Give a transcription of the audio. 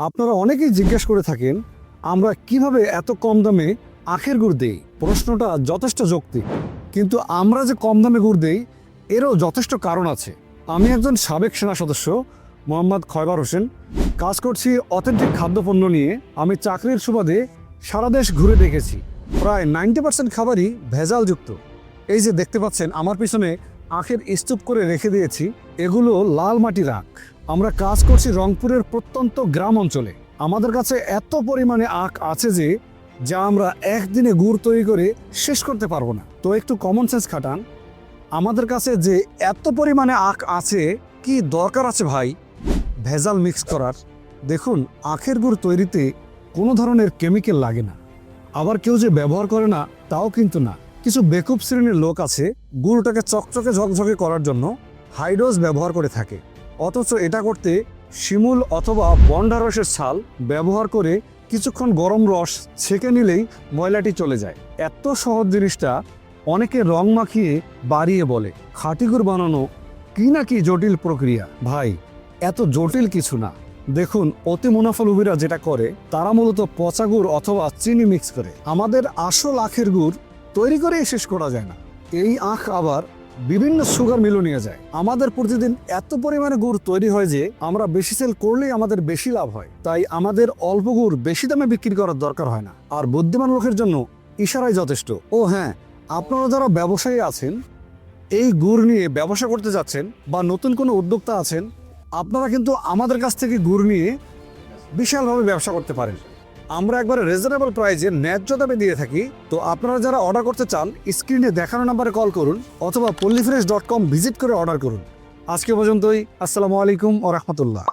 আপনারা অনেকেই জিজ্ঞেস করে থাকেন আমরা কিভাবে এত কম দামে আখের গুড় দেই। প্রশ্নটা যথেষ্ট যৌক্তিক, কিন্তু আমরা যে কম দামে গুড় দেই এরও যথেষ্ট কারণ আছে। আমি একজন সাবেক সেনা সদস্য মোহাম্মদ খয়বার হোসেন, কাজ করছি অথেন্টিক খাদ্যপণ্য নিয়ে। আমি চাকরির সুবাদে সারা দেশ ঘুরে দেখেছি, প্রায় 90% খাবারই ভেজালযুক্ত। এই যে দেখতে পাচ্ছেন আমার পিছনে আখের স্তূপ করে রেখে দিয়েছি, এগুলো লাল মাটির আখ। আমরা কাজ করছি রংপুরের প্রত্যন্ত গ্রাম অঞ্চলে। আমাদের কাছে এত পরিমাণে আখ আছে যে যা আমরা একদিনে গুড় তৈরি করে শেষ করতে পারবো না। তো একটু কমন সেন্স খাটান, আমাদের কাছে যে এত পরিমাণে আখ আছে, কি দরকার আছে ভাই ভেজাল মিক্স করার? দেখুন, আখের গুড় তৈরিতে কোনো ধরনের কেমিক্যাল লাগে না, আবার কেউ যে ব্যবহার করে না তাও কিন্তু না। কিছু বেকুব শ্রেণীর লোক আছে গুড়টাকে চকচকে ঝকঝকে করার জন্য হাইড্রোজ ব্যবহার করে থাকে, অথচ এটা করতে শিমুল অথবা বন্ডা রসের ছাল ব্যবহার করে কিছুক্ষণ গরম রস ছেঁকে নিলেই ময়লাটি চলে যায়। এত সহজ জিনিসটা অনেকে রং মাখিয়ে বাড়িয়ে বলে খাঁটি গুড় বানানো কি না কি জটিল প্রক্রিয়া। ভাই, এত জটিল কিছু না। দেখুন, অতি মুনাফা লোভীরা যেটা করে তারা মূলত পচা গুড় অথবা চিনি মিক্স করে। আমাদের আসল আখের গুড় তৈরি করেই শেষ করা যায় না, এই আখ আবার বিভিন্ন সুগার মিলও নিয়ে যায়। আমাদের প্রতিদিন এত পরিমাণে গুড় তৈরি হয় যে আমরা বেশি সেল করলেই আমাদের বেশি লাভ হয়। তাই আমাদের অল্প গুড় বেশি দামে বিক্রি করার দরকার হয় না, আর বুদ্ধিমান লোকের জন্য ইশারাই যথেষ্ট। ও হ্যাঁ, আপনারা যারা ব্যবসায়ী আছেন, এই গুড় নিয়ে ব্যবসা করতে যাচ্ছেন বা নতুন কোনো উদ্যোক্তা আছেন, আপনারা কিন্তু আমাদের কাছ থেকে গুড় নিয়ে বিশালভাবে ব্যবসা করতে পারেন। আমরা একবারে রিজনেবল প্রাইসে ন্যায্য দামে দিয়ে থাকি। তো আপনারা যারা অর্ডার করতে চান স্ক্রিনে দেখানো নাম্বারে কল করুন অথবা polyfresh.com ভিজিট করে অর্ডার করুন। আজকে পর্যন্তই। আসসালামু আলাইকুম ওয়া রাহমাতুল্লাহ।